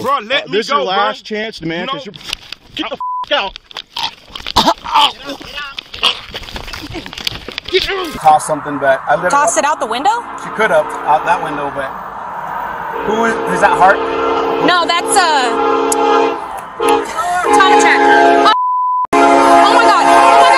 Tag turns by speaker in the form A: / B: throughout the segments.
A: Bro, let me
B: this
A: go,
B: is your last
A: bro.
B: chance, man.
A: No.
B: Get the out. Toss something back.
C: Toss it out the window?
B: She could have out that window, but who is that? Hart?
C: No, that's Tom check. Oh my god! Oh my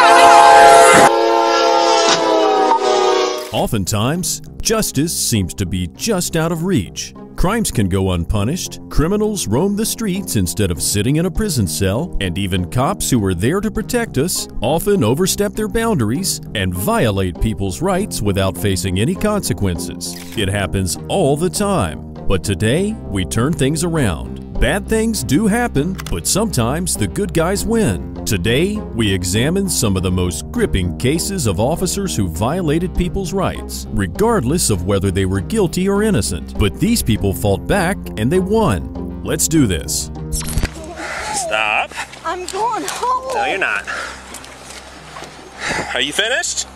C: god!
D: Oftentimes, justice seems to be just out of reach. Crimes can go unpunished, criminals roam the streets instead of sitting in a prison cell, and even cops who are there to protect us often overstep their boundaries and violate people's rights without facing any consequences. It happens all the time. But today, we turn things around. Bad things do happen, but sometimes the good guys win. Today, we examine some of the most gripping cases of officers who violated people's rights, regardless of whether they were guilty or innocent. But these people fought back and they won. Let's do this.
E: Stop.
C: I'm going home.
E: No, you're not. Are you finished?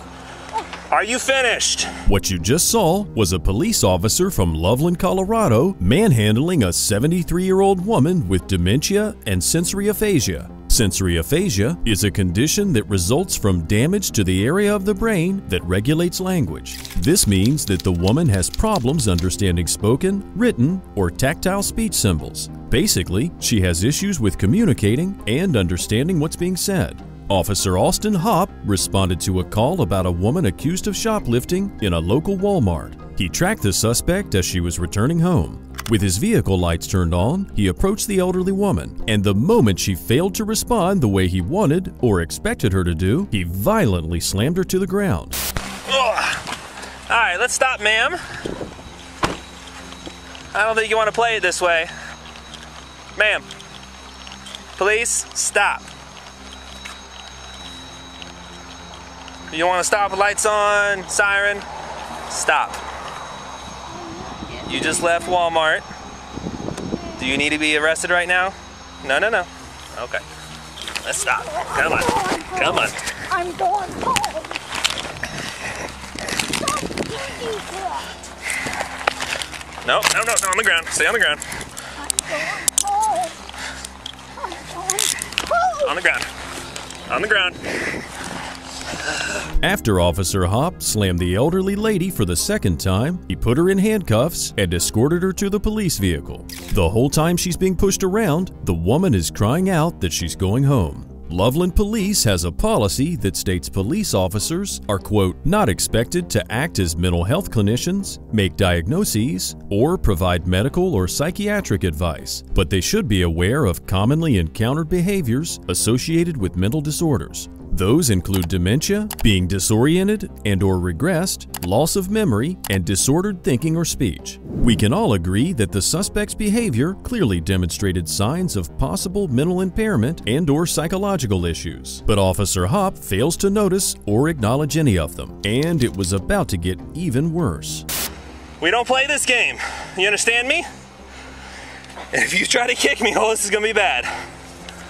E: Are you finished?
D: What you just saw was a police officer from Loveland, Colorado, manhandling a 73-year-old woman with dementia and sensory aphasia. Sensory aphasia is a condition that results from damage to the area of the brain that regulates language. This means that the woman has problems understanding spoken, written, or tactile speech symbols. Basically, she has issues with communicating and understanding what's being said. Officer Austin Hopp responded to a call about a woman accused of shoplifting in a local Walmart. He tracked the suspect as she was returning home. With his vehicle lights turned on, he approached the elderly woman, and the moment she failed to respond the way he wanted or expected her to do, he violently slammed her to the ground.
E: All right, let's stop, ma'am. I don't think you want to play it this way. Ma'am, please stop. You want to stop with lights on, siren? Stop. You just left Walmart. Do you need to be arrested right now? No, no, no. Okay. Let's stop. Come on. Come on.
C: I'm going home.
E: No, no, no, no, on the ground. Stay on the ground.
C: I'm going home.
E: On the ground. On the ground.
D: After Officer Hopp slammed the elderly lady for the second time, he put her in handcuffs and escorted her to the police vehicle. The whole time she's being pushed around, the woman is crying out that she's going home. Loveland Police has a policy that states police officers are, quote, not expected to act as mental health clinicians, make diagnoses, or provide medical or psychiatric advice, but they should be aware of commonly encountered behaviors associated with mental disorders. Those include dementia, being disoriented and/or regressed, loss of memory, and disordered thinking or speech. We can all agree that the suspect's behavior clearly demonstrated signs of possible mental impairment and/or psychological issues. But Officer Hopp fails to notice or acknowledge any of them, and it was about to get even worse.
E: We don't play this game. You understand me? And if you try to kick me, oh, this is gonna be bad.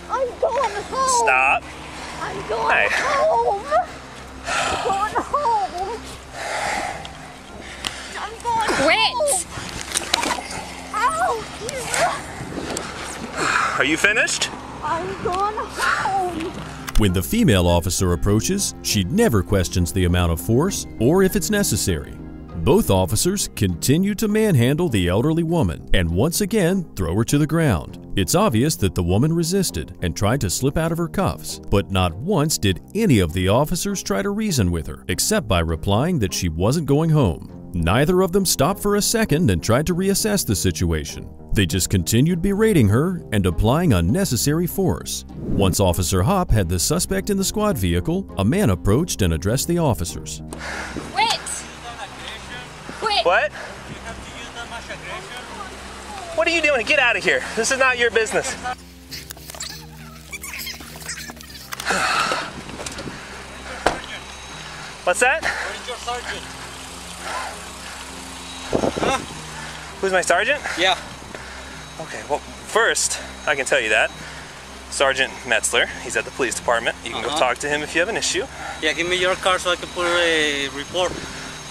C: I'm going home.
E: Stop.
C: I'm going home. I'm going home. I'm going
F: Quit.
C: home. Ow.
E: Are you finished?
C: I'm going home.
D: When the female officer approaches, she never questions the amount of force or if it's necessary. Both officers continue to manhandle the elderly woman and once again throw her to the ground. It's obvious that the woman resisted and tried to slip out of her cuffs, but not once did any of the officers try to reason with her, except by replying that she wasn't going home. Neither of them stopped for a second and tried to reassess the situation. They just continued berating her and applying unnecessary force. Once Officer Hopp had the suspect in the squad vehicle, a man approached and addressed the officers.
F: Quit. Quit.
E: What? What are you doing? Get out of here. This is not your business. What's that?
G: Where's your sergeant?
E: Huh? Who's my sergeant?
G: Yeah.
E: Okay, well, first, I can tell you that. Sergeant Metzler, he's at the police department. You can go talk to him if you have an issue.
G: Yeah, give me your car so I can put a report.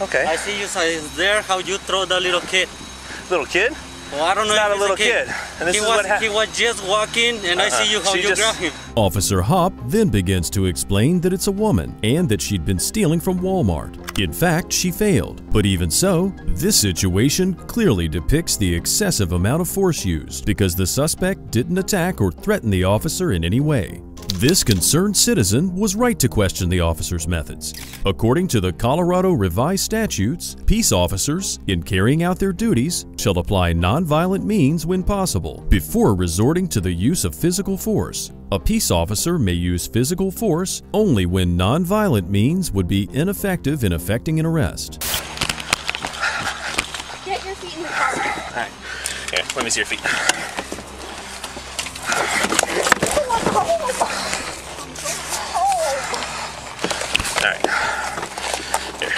E: Okay.
G: I see you there, how you throw the little kid.
E: Little kid?
G: Well, I don't know.
E: He's not
G: if
E: a little
G: kid.
E: kid. And this
G: He
E: is what
G: was
E: happened.
G: just walking, and I see you how
E: She
G: you
E: just-
G: grab him.
D: Officer Hop then begins to explain that it's a woman and that she'd been stealing from Walmart. In fact, she failed. But even so, this situation clearly depicts the excessive amount of force used because the suspect didn't attack or threaten the officer in any way. This concerned citizen was right to question the officer's methods. According to the Colorado Revised Statutes, peace officers, in carrying out their duties, shall apply nonviolent means when possible, before resorting to the use of physical force. A peace officer may use physical force only when nonviolent means would be ineffective in effecting an arrest.
C: Get your feet in the car.
E: All right. Here, let me see your feet. All right. Here.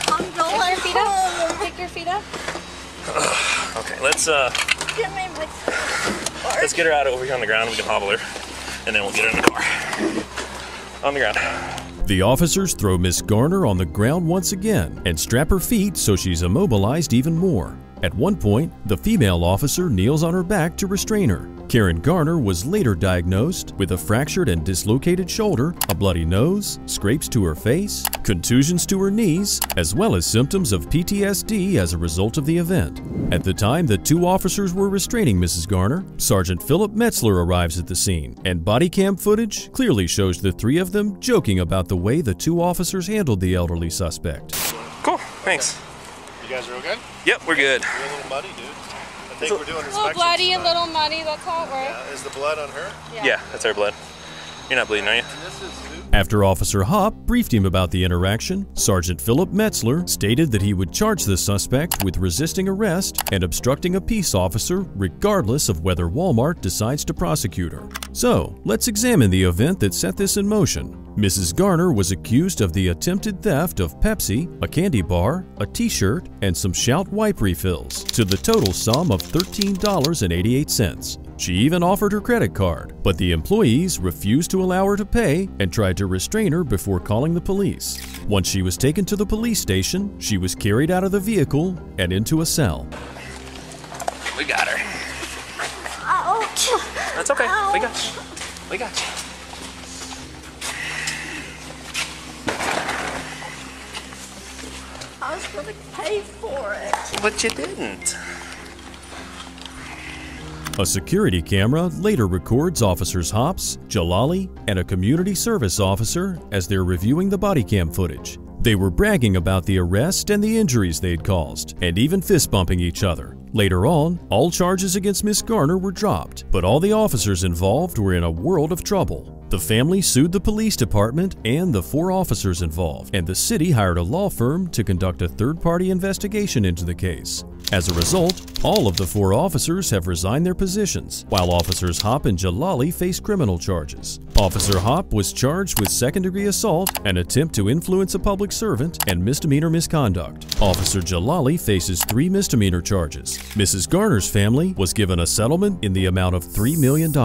C: I'm going
F: Pull your feet
C: home.
F: up. Pick your feet up.
E: Okay, let's
C: Give me my car.
E: get her out over here on the ground. We can hobble her, and then we'll get her in the car. On the ground.
D: The officers throw Miss Garner on the ground once again and strap her feet so she's immobilized even more. At one point, the female officer kneels on her back to restrain her. Karen Garner was later diagnosed with a fractured and dislocated shoulder, a bloody nose, scrapes to her face, contusions to her knees, as well as symptoms of PTSD as a result of the event. At the time the two officers were restraining Mrs. Garner, Sergeant Philip Metzler arrives at the scene, and body cam footage clearly shows the three of them joking about the way the two officers handled the elderly suspect.
E: Cool, thanks.
A: You guys are okay?
E: Yep, we're good.
A: You're a little muddy, dude. I think we're doing
F: A little
A: inspections
F: bloody, a
A: tonight.
F: little muddy. That's how it works.
A: Yeah, is the blood on her?
E: Yeah, that's our blood. You're not bleeding, are you?
A: And this is who?
D: After Officer Hop briefed him about the interaction, Sergeant Philip Metzler stated that he would charge the suspect with resisting arrest and obstructing a peace officer regardless of whether Walmart decides to prosecute her. So, let's examine the event that set this in motion. Mrs. Garner was accused of the attempted theft of Pepsi, a candy bar, a t-shirt, and some Shout wipe refills to the total sum of $13.88. She even offered her credit card, but the employees refused to allow her to pay and tried to restrain her before calling the police. Once she was taken to the police station, she was carried out of the vehicle and into a cell.
E: We got her.
C: Ouch.
E: That's okay. We got you. We got you.
C: I was going to pay for it.
E: But you didn't.
D: A security camera later records Officers Hops, Jalali, and a community service officer as they're reviewing the body cam footage. They were bragging about the arrest and the injuries they'd caused, and even fist-bumping each other. Later on, all charges against Miss Garner were dropped, but all the officers involved were in a world of trouble. The family sued the police department and the 4 officers involved, and the city hired a law firm to conduct a third-party investigation into the case. As a result, all of the 4 officers have resigned their positions, while Officers Hop and Jalali face criminal charges. Officer Hop was charged with second-degree assault, an attempt to influence a public servant, and misdemeanor misconduct. Officer Jalali faces 3 misdemeanor charges. Mrs. Garner's family was given a settlement in the amount of $3 million.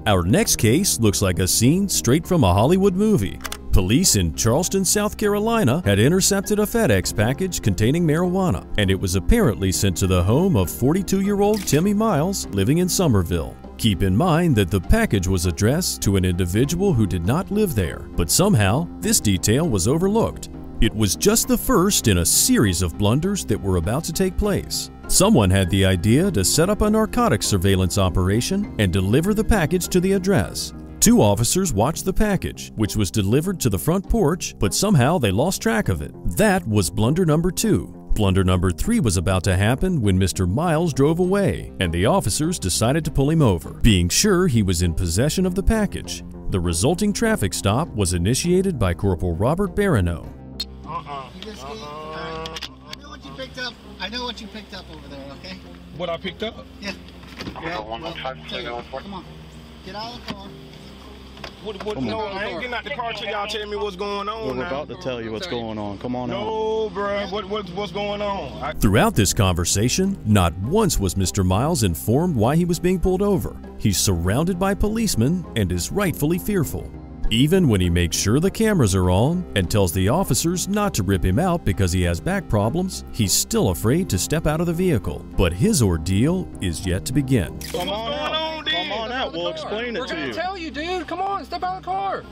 D: Our next case looks like a scene straight from a Hollywood movie. Police in Charleston, South Carolina had intercepted a FedEx package containing marijuana, and it was apparently sent to the home of 42-year-old Timmy Miles living in Somerville. Keep in mind that the package was addressed to an individual who did not live there, but somehow this detail was overlooked. It was just the first in a series of blunders that were about to take place. Someone had the idea to set up a narcotics surveillance operation and deliver the package to the address. 2 officers watched the package, which was delivered to the front porch, but somehow they lost track of it. That was blunder number 2. Blunder number 3 was about to happen when Mr. Miles drove away, and the officers decided to pull him over, being sure he was in possession of the package. The resulting traffic stop was initiated by Corporal Robert Barano.
H: I know what you picked up over there, okay?
I: What I picked up?
H: Yeah. Come on. Get out of the car.
I: No, I ain't getting out the car till y'all tell me what's going on.
J: We're about to tell you what's going on. Come on out.
I: No, bro. What's going on?
D: Throughout this conversation, not once was Mr. Miles informed why he was being pulled over. He's surrounded by policemen and is rightfully fearful. Even when he makes sure the cameras are on and tells the officers not to rip him out because he has back problems, he's still afraid to step out of the vehicle. But his ordeal is yet to begin.
J: Come on out. Come on out. We'll explain it to you.
I: We're gonna tell you, dude. Come on, step out of the car.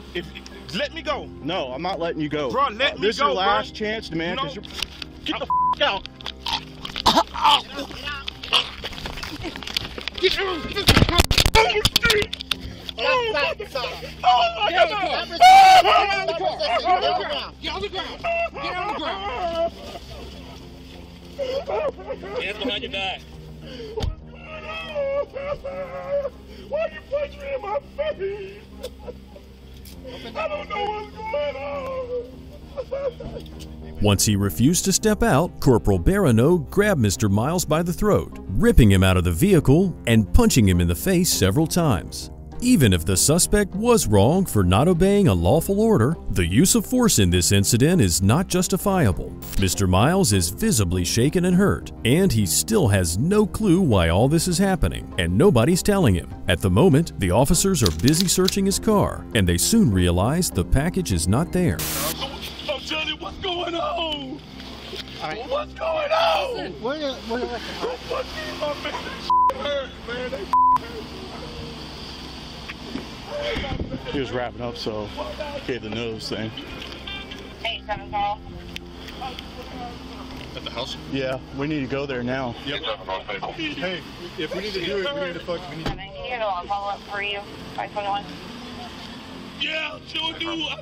I: Let me go.
J: No, I'm not letting you go.
I: Bro, let me go,
J: This is your last
I: bro.
J: chance, man.
I: No.
J: Get the out.
I: Get out. Get on the ground.
G: Hands behind your back.
I: Why you punch me in my face? I don't know what's going on.
D: Once he refused to step out, Corporal Barano grabbed Mr. Miles by the throat, ripping him out of the vehicle and punching him in the face several times. Even if the suspect was wrong for not obeying a lawful order, the use of force in this incident is not justifiable. Mr. Miles is visibly shaken and hurt, and he still has no clue why all this is happening, and nobody's telling him. At the moment, the officers are busy searching his car, and they soon realize the package is not there.
I: I'm telling you what's going on. What's going on? Don't punch me in my face. That hurt, man. That
J: He was wrapping up, so gave the nose thing.
H: 8-7 call.
A: At the house?
J: Yeah, we need to go there now.
A: Yep. Hey, if we need to do it, we need to fuck. We need to...
H: I'll follow up for you. 521.
I: Yeah, I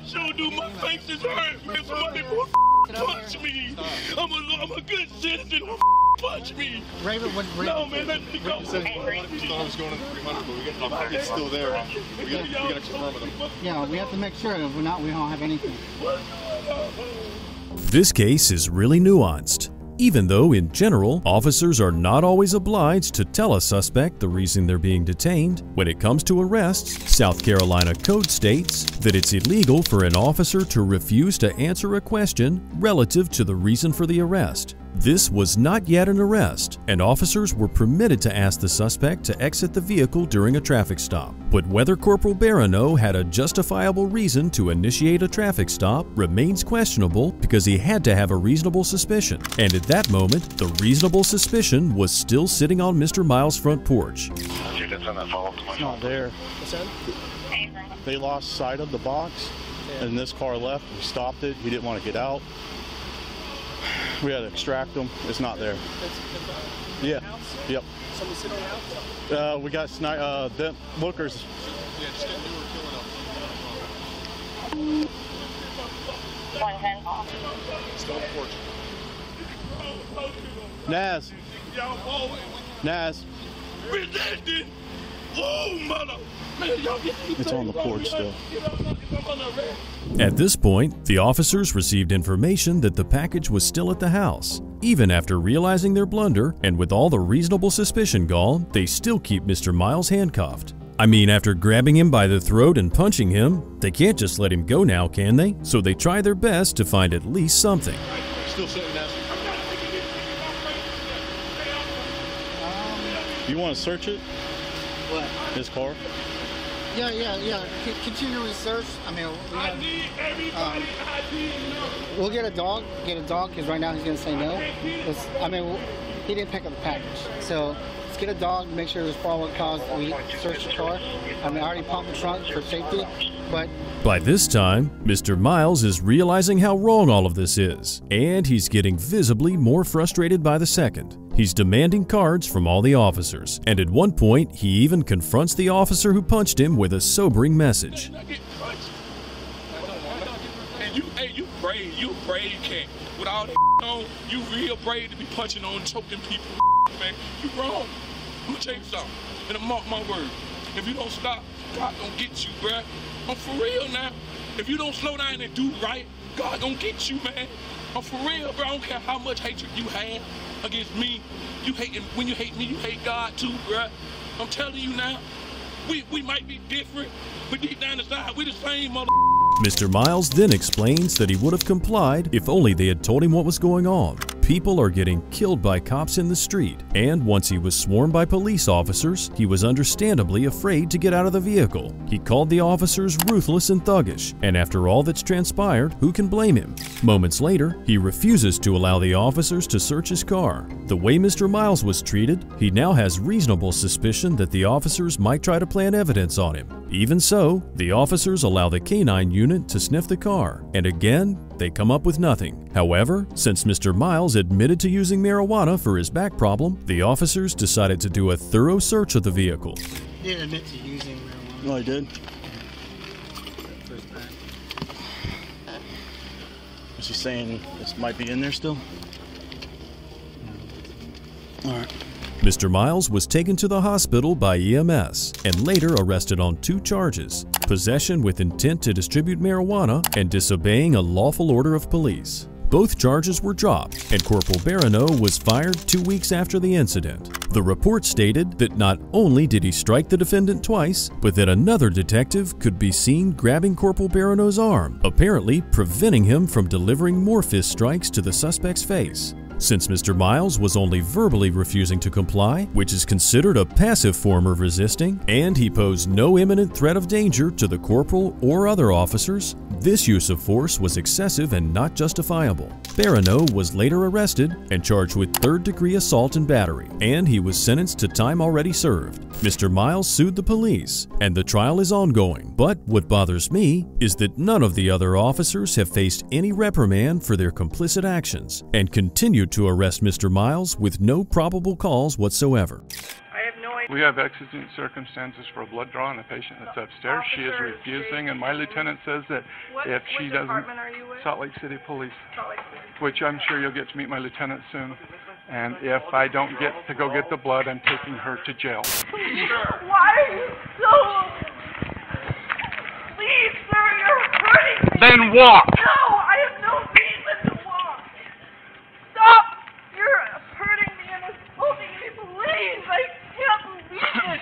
I: sure do. My face is hurt, man. Somebody punch me. I'm a good citizen. Punch me.
B: Raven,
I: No, man, let me go.
A: You said he thought I was going in 300, but it's still there. We gotta confirm with him.
B: yeah, we have to make sure. If we're not, we don't have anything.
D: This case is really nuanced. Even though, in general, officers are not always obliged to tell a suspect the reason they're being detained, when it comes to arrests, South Carolina Code states that it's illegal for an officer to refuse to answer a question relative to the reason for the arrest. This was not yet an arrest, and officers were permitted to ask the suspect to exit the vehicle during a traffic stop. But whether Corporal Barano had a justifiable reason to initiate a traffic stop remains questionable because he had to have a reasonable suspicion. And at that moment, the reasonable suspicion was still sitting on Mr. Miles' front porch.
J: It's not there. They lost sight of the box, and this car left. We stopped it. He didn't want to get out. We had to extract them. It's not there. Yeah. Yep.
I: Somebody sit on the outside?
J: We got them lookers.
A: Yeah, just get newer killing up.
H: 110 call.
A: Still on the porch.
J: Naz. Naz.
I: Resisting. Oh, mother. Man, y'all get me.
J: It's on the porch still.
D: At this point, the officers received information that the package was still at the house. Even after realizing their blunder, and with all the reasonable suspicion gone, they still keep Mr. Miles handcuffed. I mean, after grabbing him by the throat and punching him, they can't just let him go now, can they? So they try their best to find at least something.
A: Still sitting down.
J: You want to search it?
B: What?
J: His car?
B: Yeah. Continue research. I mean, we'll get a dog because right now he's going to say no. He didn't pick up the package. So let's get a dog, make sure there's probable cause we search the car. I already pumped the trunk for safety, but...
D: By this time, Mr. Miles is realizing how wrong all of this is, and he's getting visibly more frustrated by the second. He's demanding cards from all the officers, and at one point, he even confronts the officer who punched him with a sobering message.
I: You brave. You a brave cat. With all that on, you real brave to be punching on, choking people, man. You wrong. I'm gonna tell you something, and I mark my word. If you don't stop, God gonna get you, bruh. I'm for real now. If you don't slow down and do right, God gonna get you, man. I'm for real, bro. I don't care how much hatred you have against me. When you hate me, you hate God too, bruh. I'm telling you now. We might be different, but deep down inside, we the same mother.
D: Mr. Miles then explains that he would have complied if only they had told him what was going on. People are getting killed by cops in the street, and once he was swarmed by police officers, he was understandably afraid to get out of the vehicle. He called the officers ruthless and thuggish, and after all that's transpired, who can blame him? Moments later, he refuses to allow the officers to search his car. The way Mr. Miles was treated, he now has reasonable suspicion that the officers might try to plant evidence on him. Even so, the officers allow the canine unit to sniff the car, and again, they come up with nothing. However, since Mr. Miles admitted to using marijuana for his back problem, the officers decided to do a thorough search of the vehicle.
B: He didn't admit to using marijuana.
J: No, I did. Is he saying it might be in there still? All right.
D: Mr. Miles was taken to the hospital by EMS and later arrested on 2 charges: possession with intent to distribute marijuana and disobeying a lawful order of police. Both charges were dropped, and Corporal Barano was fired 2 weeks after the incident. The report stated that not only did he strike the defendant twice, but that another detective could be seen grabbing Corporal Barano's arm, apparently preventing him from delivering more fist strikes to the suspect's face. Since Mr. Miles was only verbally refusing to comply, which is considered a passive form of resisting, and he posed no imminent threat of danger to the corporal or other officers, this use of force was excessive and not justifiable. Barano was later arrested and charged with 3rd-degree assault and battery, and he was sentenced to time already served. Mr. Miles sued the police, and the trial is ongoing. But what bothers me is that none of the other officers have faced any reprimand for their complicit actions, and continue to arrest Mr. Miles with no probable cause whatsoever.
K: We have exigent circumstances for a blood draw on a patient that's upstairs. She is refusing, and my lieutenant says that if she doesn't, Salt Lake City Police, which I'm sure you'll get to meet my lieutenant soon. And if I don't get to go get the blood, I'm taking her to jail.
C: Why are you so... Please, sir, you're hurting me.
K: Then walk!
C: No, I have no reason to walk. Stop! You're hurting me and assaulting me. Please, I can't believe it.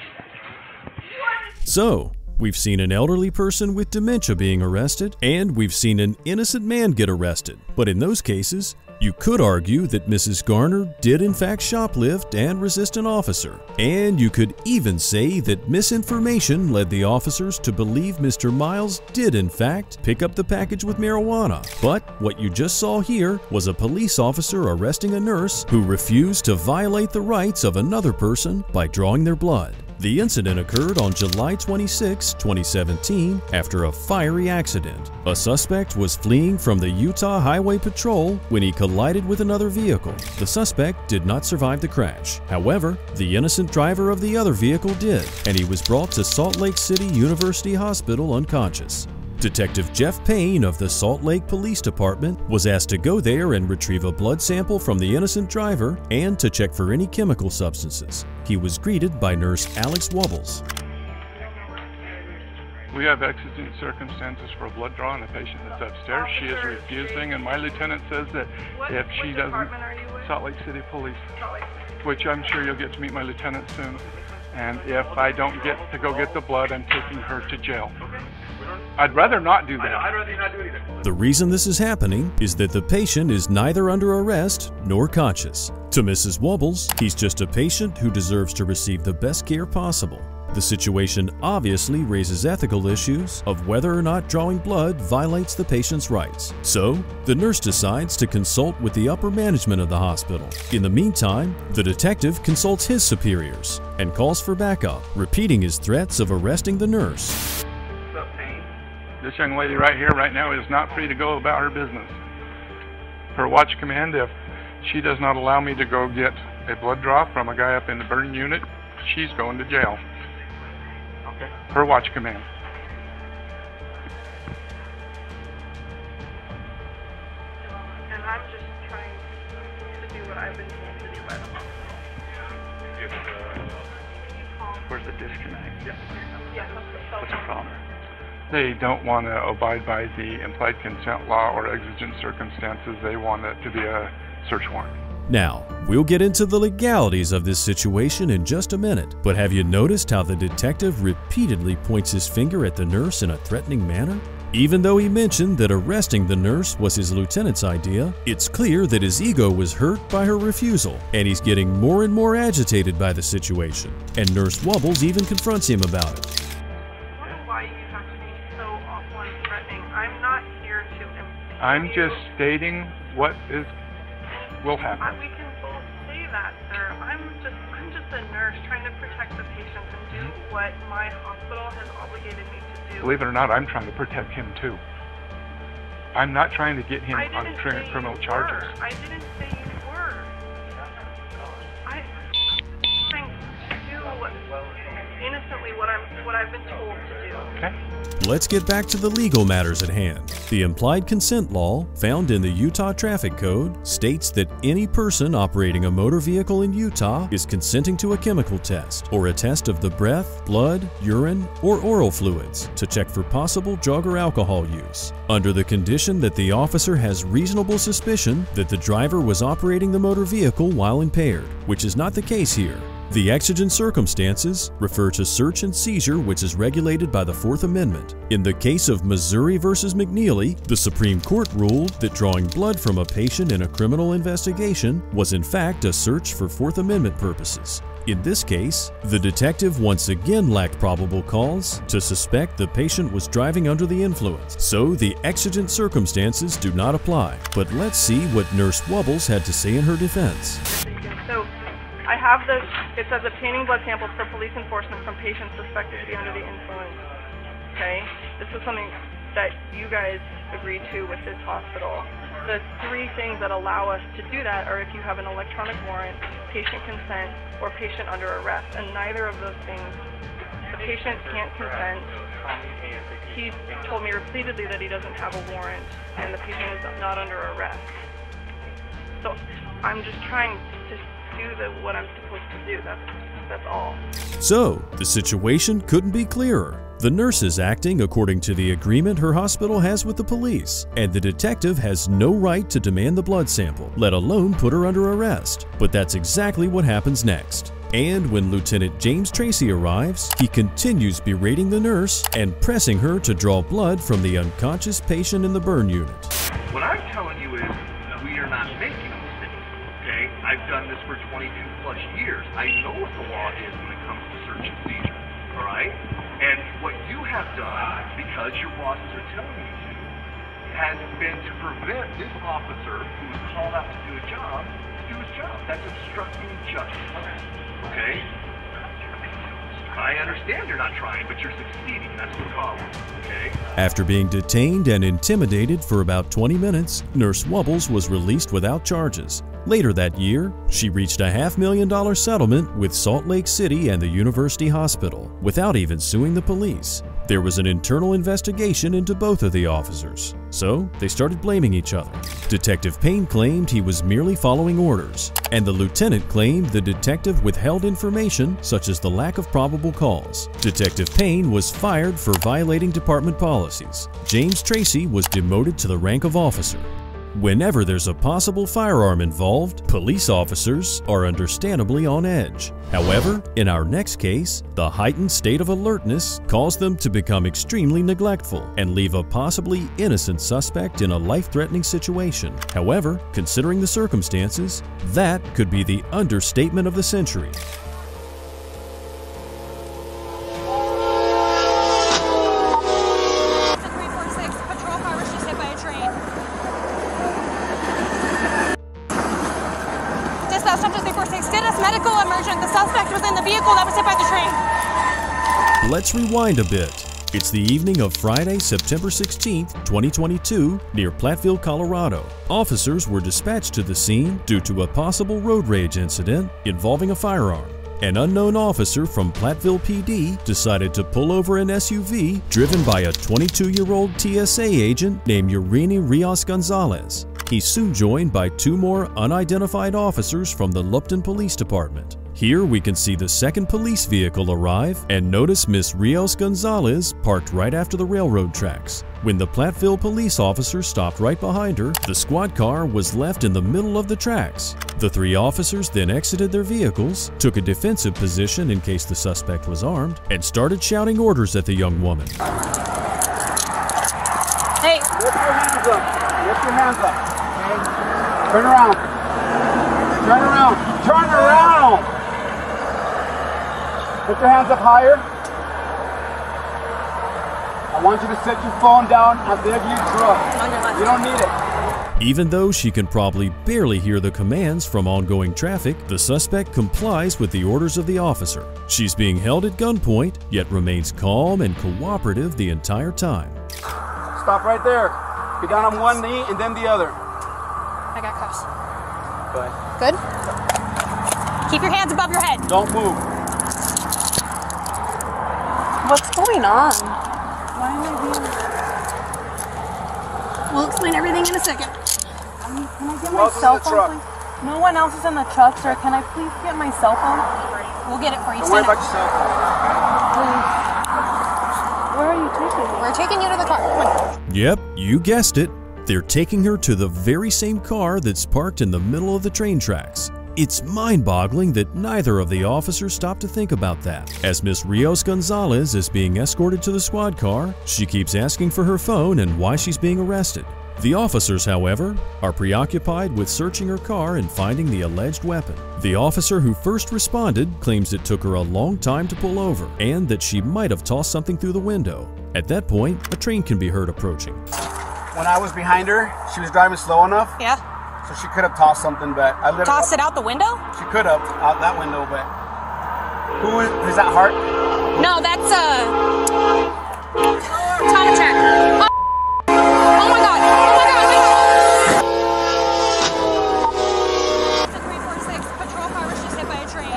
D: So, we've seen an elderly person with dementia being arrested, and we've seen an innocent man get arrested. But in those cases, you could argue that Mrs. Garner did in fact shoplift and resist an officer. And you could even say that misinformation led the officers to believe Mr. Miles did in fact pick up the package with marijuana. But what you just saw here was a police officer arresting a nurse who refused to violate the rights of another person by drawing their blood. The incident occurred on July 26, 2017 after a fiery accident. A suspect was fleeing from the Utah Highway Patrol when he collided with another vehicle. The suspect did not survive the crash. However, the innocent driver of the other vehicle did, and he was brought to Salt Lake City University Hospital unconscious. Detective Jeff Payne of the Salt Lake Police Department was asked to go there and retrieve a blood sample from the innocent driver and to check for any chemical substances. He was greeted by nurse Alex Wubbles.
K: We have exigent circumstances for a blood draw on a patient that's upstairs. She is refusing, and my lieutenant says that if she doesn't, Salt Lake City Police, which I'm sure you'll get to meet my lieutenant soon. And if I don't get to go get the blood, I'm taking her to jail. I'd rather not do that. I'd rather not do it either.
D: The reason this is happening is that the patient is neither under arrest nor conscious. To Mrs. Wubbles, he's just a patient who deserves to receive the best care possible. The situation obviously raises ethical issues of whether or not drawing blood violates the patient's rights. So, the nurse decides to consult with the upper management of the hospital. In the meantime, the detective consults his superiors and calls for backup, repeating his threats of arresting the nurse.
K: This young lady right here, right now, is not free to go about her business. Her watch command, if she does not allow me to go get a blood draw from a guy up in the burn unit, she's going to jail. Okay. Her watch command.
C: And I'm just trying to do what I've been told to do by the hospital.
H: Where's the disconnect?
C: Yeah,
H: what's the problem?
K: They don't want to abide by the implied consent law or exigent circumstances. They want it to be a search warrant.
D: Now, we'll get into the legalities of this situation in just a minute, but have you noticed how the detective repeatedly points his finger at the nurse in a threatening manner? Even though he mentioned that arresting the nurse was his lieutenant's idea, it's clear that his ego was hurt by her refusal, and he's getting more and more agitated by the situation. And Nurse Wubbles even confronts him about it.
C: I don't know why you have to be so awful and threatening. I'm not here to impede
K: I'm just stating what will happen.
C: We can both say that, sir. I'm just a nurse trying to protect the patients and do what my hospital has obligated me to do.
K: Believe it or not, I'm trying to protect him too. I'm not trying to get him on criminal charges.
C: I didn't say you were. I'm trying to do innocently what I've been told to do.
K: Okay.
D: Let's get back to the legal matters at hand. The implied consent law, found in the Utah Traffic Code, states that any person operating a motor vehicle in Utah is consenting to a chemical test, or a test of the breath, blood, urine, or oral fluids to check for possible drug or alcohol use, under the condition that the officer has reasonable suspicion that the driver was operating the motor vehicle while impaired, which is not the case here. The exigent circumstances refer to search and seizure, which is regulated by the Fourth Amendment. In the case of Missouri versus McNeely, the Supreme Court ruled that drawing blood from a patient in a criminal investigation was in fact a search for Fourth Amendment purposes. In this case, the detective once again lacked probable cause to suspect the patient was driving under the influence, so the exigent circumstances do not apply. But let's see what Nurse Wubbles had to say in her defense.
C: So I have this, it says obtaining blood samples for police enforcement from patients suspected to be under the influence. Okay? This is something that you guys agreed to with this hospital. The three things that allow us to do that are if you have an electronic warrant, patient consent, or patient under arrest. And neither of those things, the patient can't consent. He's told me repeatedly that he doesn't have a warrant, and the patient is not under arrest. So I'm just trying to do what I'm supposed to do. That's all.
D: So, the situation couldn't be clearer. The nurse is acting according to the agreement her hospital has with the police, and the detective has no right to demand the blood sample, let alone put her under arrest. But that's exactly what happens next. And when Lieutenant James Tracy arrives, he continues berating the nurse and pressing her to draw blood from the unconscious patient in the burn unit.
L: What I'm telling you is, we are not making a mistake, okay? I've done this for 22 plus years. I know what the law is when it comes to search and seizure, all right? And what you have done, because your bosses are telling you to, has been to prevent this officer who was called out to do a job, to do his job. That's obstructing justice, okay? I understand you're not trying, but you're succeeding. That's the problem, okay?
D: After being detained and intimidated for about 20 minutes, Nurse Wubbles was released without charges. Later that year, she reached a $500,000 settlement with Salt Lake City and the University Hospital, without even suing the police. There was an internal investigation into both of the officers, so they started blaming each other. Detective Payne claimed he was merely following orders, and the lieutenant claimed the detective withheld information such as the lack of probable cause. Detective Payne was fired for violating department policies. James Tracy was demoted to the rank of officer. Whenever there's a possible firearm involved, police officers are understandably on edge. However, in our next case, the heightened state of alertness caused them to become extremely neglectful and leave a possibly innocent suspect in a life-threatening situation. However, considering the circumstances, that could be the understatement of the century. Let's rewind a bit. It's the evening of Friday, September 16, 2022, near Platteville, Colorado. Officers were dispatched to the scene due to a possible road rage incident involving a firearm. An unknown officer from Platteville PD decided to pull over an SUV driven by a 22-year-old TSA agent named Urini Rios Gonzalez. He's soon joined by two more unidentified officers from the Lupton Police Department. Here we can see the second police vehicle arrive and notice Miss Rios Gonzalez parked right after the railroad tracks. When the Platteville police officer stopped right behind her, the squad car was left in the middle of the tracks. The three officers then exited their vehicles, took a defensive position in case the suspect was armed, and started shouting orders at the young woman.
F: Hey.
M: Lift your hands up. Lift your hands up. Okay? Turn around. Turn around. Turn around. Put your hands up higher. I want you to set your phone down at the edge of your truck. You don't need it.
D: Even though she can probably barely hear the commands from ongoing traffic, the suspect complies with the orders of the officer. She's being held at gunpoint, yet remains calm and cooperative the entire time.
M: Stop right there. Get down on one knee and then the other.
F: I got cuffs.
M: Go ahead.
F: Good? Keep your hands above your head.
M: Don't move.
F: What's going on? Why am I being... We'll explain everything in a second. Can I get my cell phone, please? No one else is in the truck, sir. Can I please get my cell phone? We'll get it for you.
M: Don't worry about your cell phone.
F: Where are you taking me? We're taking you to the car. Come on.
D: Yep, you guessed it. They're taking her to the very same car that's parked in the middle of the train tracks. It's mind-boggling that neither of the officers stopped to think about that. As Miss Rios Gonzalez is being escorted to the squad car, she keeps asking for her phone and why she's being arrested. The officers, however, are preoccupied with searching her car and finding the alleged weapon. The officer who first responded claims it took her a long time to pull over and that she might have tossed something through the window. At that point, a train can be heard approaching.
M: When I was behind her, she was driving slow enough.
F: Yeah?
M: So she could have tossed something, but I literally...
F: Tossed it out the window?
M: She could have, out that window, but... Who is that, Hart?
F: No, that's, Tom Check. Oh my god! Oh my god! It's a 346 patrol car was just hit by a train.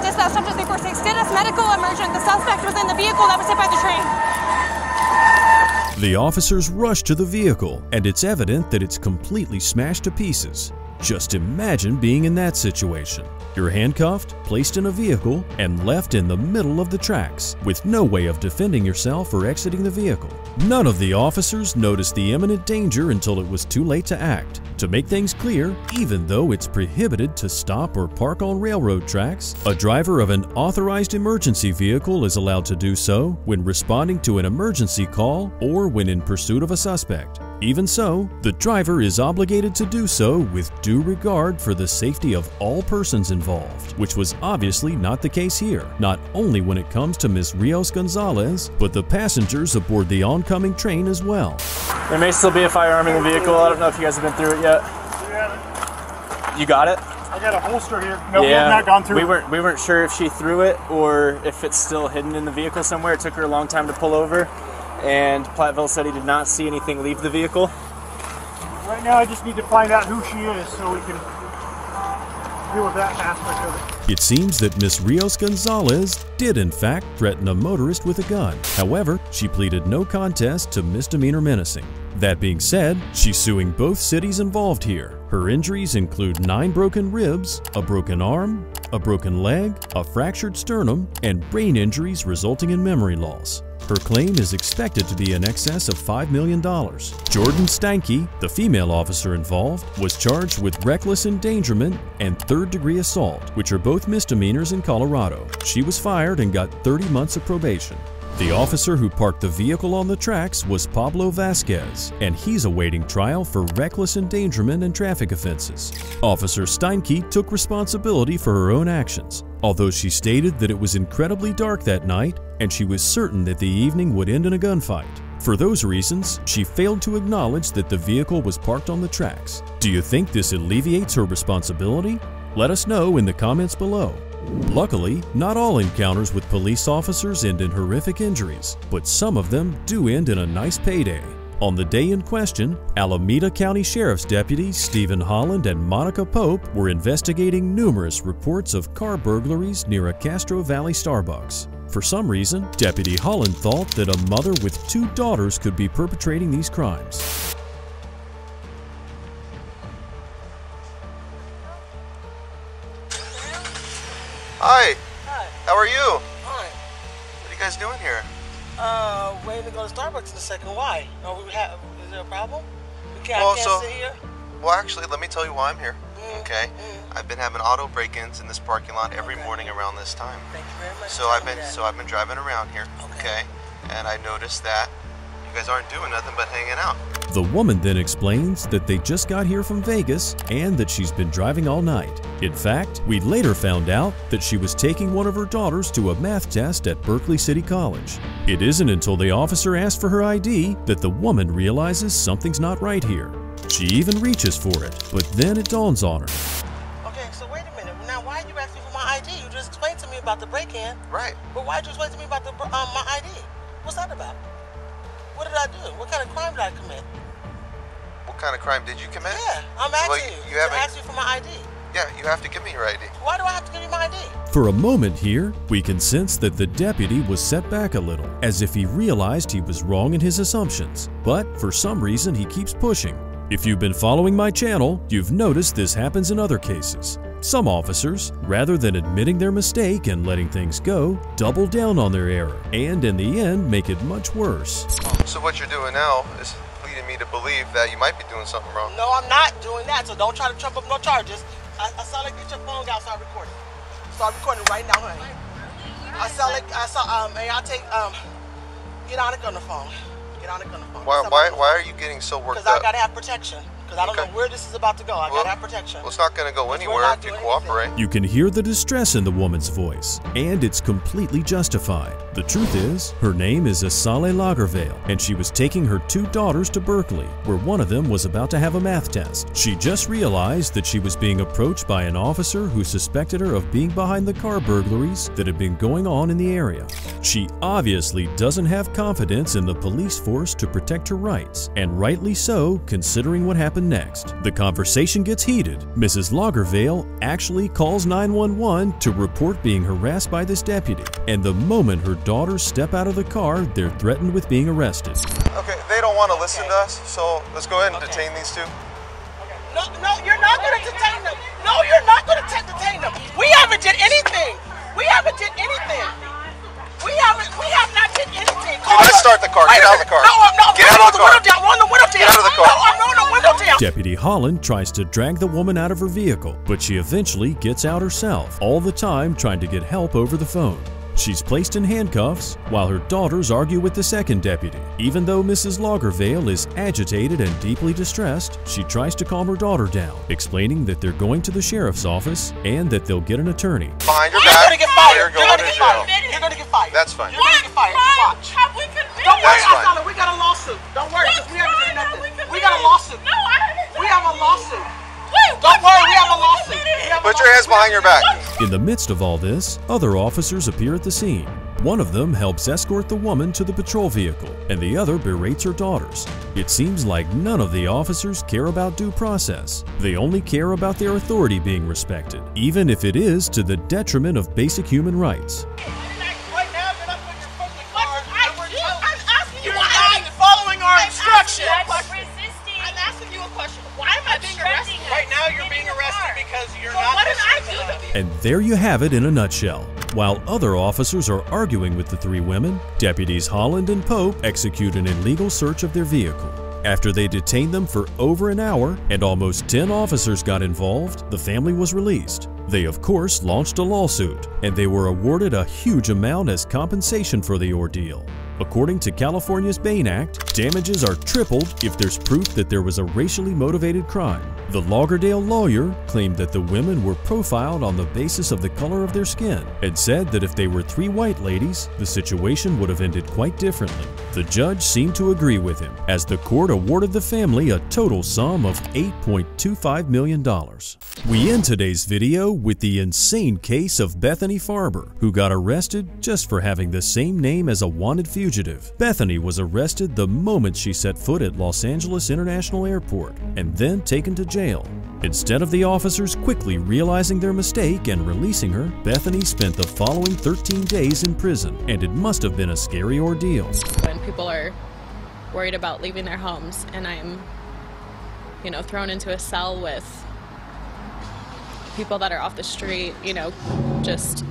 F: Dispatch, up to 346. Did us medical emergent. The suspect was in the vehicle that was hit by the train.
D: The officers rush to the vehicle, and it's evident that it's completely smashed to pieces. Just imagine being in that situation. You're handcuffed, placed in a vehicle, and left in the middle of the tracks, with no way of defending yourself or exiting the vehicle. None of the officers noticed the imminent danger until it was too late to act. To make things clear, even though it's prohibited to stop or park on railroad tracks, a driver of an authorized emergency vehicle is allowed to do so when responding to an emergency call or when in pursuit of a suspect. Even so, the driver is obligated to do so with due regard for the safety of all persons involved, which was obviously not the case here, not only when it comes to Ms. Rios Gonzalez, but the passengers aboard the oncoming train as well.
N: There may still be a firearm in the vehicle. I don't know if you guys have been through it yet. You got it?
O: I got a holster here. No, we have not gone through.
N: We weren't sure if she threw it or if it's still hidden in the vehicle somewhere. It took her a long time to pull over. And Platteville said he did not see anything leave the vehicle.
O: Right now I just need to find out who she is so we can deal with that aspect of it.
D: It seems that Miss Rios Gonzalez did in fact threaten a motorist with a gun. However, she pleaded no contest to misdemeanor menacing. That being said, she's suing both cities involved here. Her injuries include 9 broken ribs, a broken arm, a broken leg, a fractured sternum, and brain injuries resulting in memory loss. Her claim is expected to be in excess of $5 million. Jordan Stanke, the female officer involved, was charged with reckless endangerment and third-degree assault, which are both misdemeanors in Colorado. She was fired and got 30 months of probation. The officer who parked the vehicle on the tracks was Pablo Vasquez, and he's awaiting trial for reckless endangerment and traffic offenses. Officer Steinke took responsibility for her own actions, although she stated that it was incredibly dark that night and she was certain that the evening would end in a gunfight. For those reasons, she failed to acknowledge that the vehicle was parked on the tracks. Do you think this alleviates her responsibility? Let us know in the comments below. Luckily, not all encounters with police officers end in horrific injuries, but some of them do end in a nice payday. On the day in question, Alameda County Sheriff's deputies Stephen Holland and Monica Pope were investigating numerous reports of car burglaries near a Castro Valley Starbucks. For some reason, Deputy Holland thought that a mother with 2 daughters could be perpetrating these crimes.
P: Hi. Hi. How are you? Hi. What are you guys doing here?
Q: Waiting to go to Starbucks in a second. Why? Is there a problem? We can't,
P: Well,
Q: sit here.
P: Well, actually, let me tell you why I'm here. Okay. I've been having auto break-ins in this parking lot every morning around this time.
Q: Thank you very much.
P: So I've been driving around here, okay? And I noticed that you guys aren't doing nothing but hanging out.
D: The woman then explains that they just got here from Vegas and that she's been driving all night. In fact, we later found out that she was taking one of her daughters to a math test at Berkeley City College. It isn't until the officer asks for her ID that the woman realizes something's not right here. She even reaches for it, but then it dawns on her.
Q: Okay, so wait a minute. Now, why are you asking for my ID? You just explained to me about the break-in.
P: Right.
Q: But why did you explain to me about the my ID? What's that about? What did I do? What kind of crime did I commit?
P: What kind of crime did you commit?
Q: Yeah, I'm asking
P: you haven't
Q: asked me for my ID.
P: Yeah, you have to give me your ID.
Q: Why do I have to give you my ID?
D: For a moment here, we can sense that the deputy was set back a little, as if he realized he was wrong in his assumptions. But for some reason, he keeps pushing. If you've been following my channel, you've noticed this happens in other cases. Some officers, rather than admitting their mistake and letting things go, double down on their error, and in the end make it much worse.
P: So what you're doing now is leading me to believe that you might be doing something wrong.
Q: No, I'm not doing that, so don't try to trump up no charges. I saw like get your phone out, start recording. Start recording right now, honey. May I take, get on it on the phone. Get on it on the phone.
P: Why are you getting so worked up?
Q: Because I gotta have protection. Because I don't know where this is about to go. I gotta have protection.
P: Well, it's not gonna go anywhere if you cooperate.
D: You can hear the distress in the woman's voice, and it's completely justified. The truth is, her name is Asale Lagervale, and she was taking her two daughters to Berkeley, where one of them was about to have a math test. She just realized that she was being approached by an officer who suspected her of being behind the car burglaries that had been going on in the area. She obviously doesn't have confidence in the police force to protect her rights, and rightly so, considering what happened next. The conversation gets heated. Mrs. Lagervale actually calls 911 to report being harassed by this deputy, and the moment her daughters step out of the car, they're threatened with being arrested.
P: Okay, they don't want to listen to us, so let's go ahead and detain these two.
Q: No, you're not going to detain them. No, you're not going to detain them. We haven't did anything. We haven't did anything. We have not did anything.
P: Do not start the car. Get out of the car.
Q: No.
P: Get out of the car.
Q: Get
P: out of the car.
Q: No, I'm rolling the window down.
D: Deputy Holland tries to drag the woman out of her vehicle, but she eventually gets out herself, all the time trying to get help over the phone. She's placed in handcuffs while her daughters argue with the second deputy. Even though Mrs. Lagervale is agitated and deeply distressed, she tries to calm her daughter down, explaining that they're going to the sheriff's office and that they'll get an attorney.
P: Behind your
Q: back. You're going to get fired.
P: You're going to jail.
Q: You're going to get fired.
P: That's fine.
Q: You're going to get fired. Watch.
C: Have we committed?
Q: Don't worry,
P: That's fine.
Q: Asala. We got a lawsuit. Don't worry, because we haven't done nothing. We got a lawsuit.
C: No, I haven't.
Q: We have a lawsuit.
C: Wait,
Q: don't worry, we have a lawsuit.
P: Put your hands behind your back.
D: In the midst of all this, other officers appear at the scene. One of them helps escort the woman to the patrol vehicle, and the other berates her daughters. It seems like none of the officers care about due process. They only care about their authority being respected, even if it is to the detriment of basic human rights.
Q: You are not following our instructions.
C: I'm asking you a question. Why am I being arrested?
Q: Right now you're being arrested because you're not
C: What did I do?
D: And there you have it in a nutshell. While other officers are arguing with the three women, deputies Holland and Pope execute an illegal search of their vehicle. After they detained them for over an hour and almost 10 officers got involved, the family was released. They of course launched a lawsuit, and they were awarded a huge amount as compensation for the ordeal. According to California's Bain Act, damages are tripled if there's proof that there was a racially motivated crime. The Laugardale lawyer claimed that the women were profiled on the basis of the color of their skin and said that if they were three white ladies, the situation would have ended quite differently. The judge seemed to agree with him, as the court awarded the family a total sum of $8.25 million. We end today's video with the insane case of Bethany Farber, who got arrested just for having the same name as a wanted fugitive. Bethany was arrested the moment she set foot at Los Angeles International Airport and then taken to jail. Instead of the officers quickly realizing their mistake and releasing her, Bethany spent the following 13 days in prison, and it must have been a scary ordeal.
R: When people are worried about leaving their homes and I'm, thrown into a cell with people that are off the street, just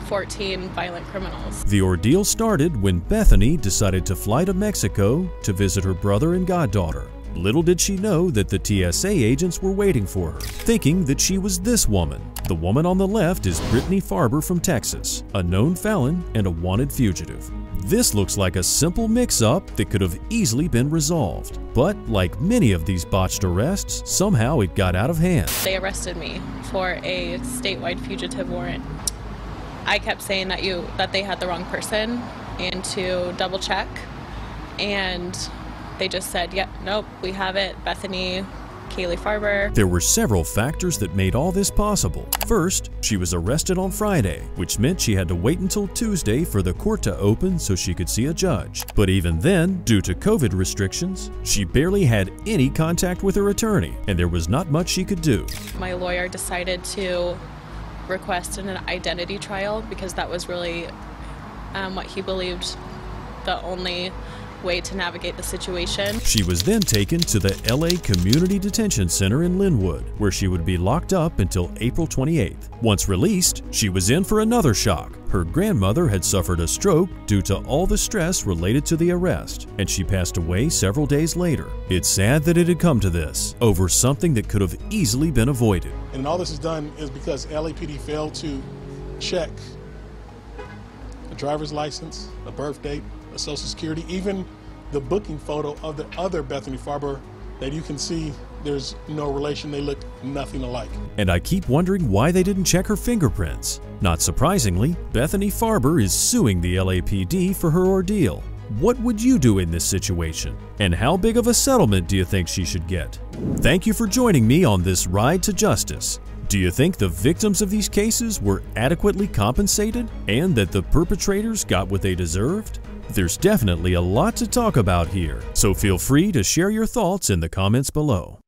R: 14 violent criminals.
D: The ordeal started when Bethany decided to fly to Mexico to visit her brother and goddaughter. little did she know that the TSA agents were waiting for her, thinking that she was this woman. The woman on the left is Brittany Farber from Texas, a known felon and a wanted fugitive. This looks like a simple mix-up that could have easily been resolved. But like many of these botched arrests, somehow it got out of hand.
R: They arrested me for a statewide fugitive warrant. I kept saying that they had the wrong person and to double check, and they just said, yep, nope, we have it, Bethany Kaylee Farber.
D: There were several factors that made all this possible. First, she was arrested on Friday, which meant she had to wait until Tuesday for the court to open so she could see a judge. But even then, due to COVID restrictions, she barely had any contact with her attorney, and there was not much she could do.
R: My lawyer decided to request an identity trial because that was really what he believed the only way to navigate the situation.
D: She was then taken to the LA Community Detention Center in Linwood, where she would be locked up until April 28th. Once released, she was in for another shock. Her grandmother had suffered a stroke due to all the stress related to the arrest, and she passed away several days later. It's sad that it had come to this, over something that could have easily been avoided.
S: And all this is done is because LAPD failed to check a driver's license, a birth date, a social security, even the booking photo of the other Bethany Farber that you can see there's no relation. They look nothing alike.
D: And I keep wondering why they didn't check her fingerprints. Not surprisingly, Bethany Farber is suing the LAPD for her ordeal. What would you do in this situation? And how big of a settlement do you think she should get? Thank you for joining me on this ride to justice. Do you think the victims of these cases were adequately compensated and that the perpetrators got what they deserved? There's definitely a lot to talk about here, so feel free to share your thoughts in the comments below.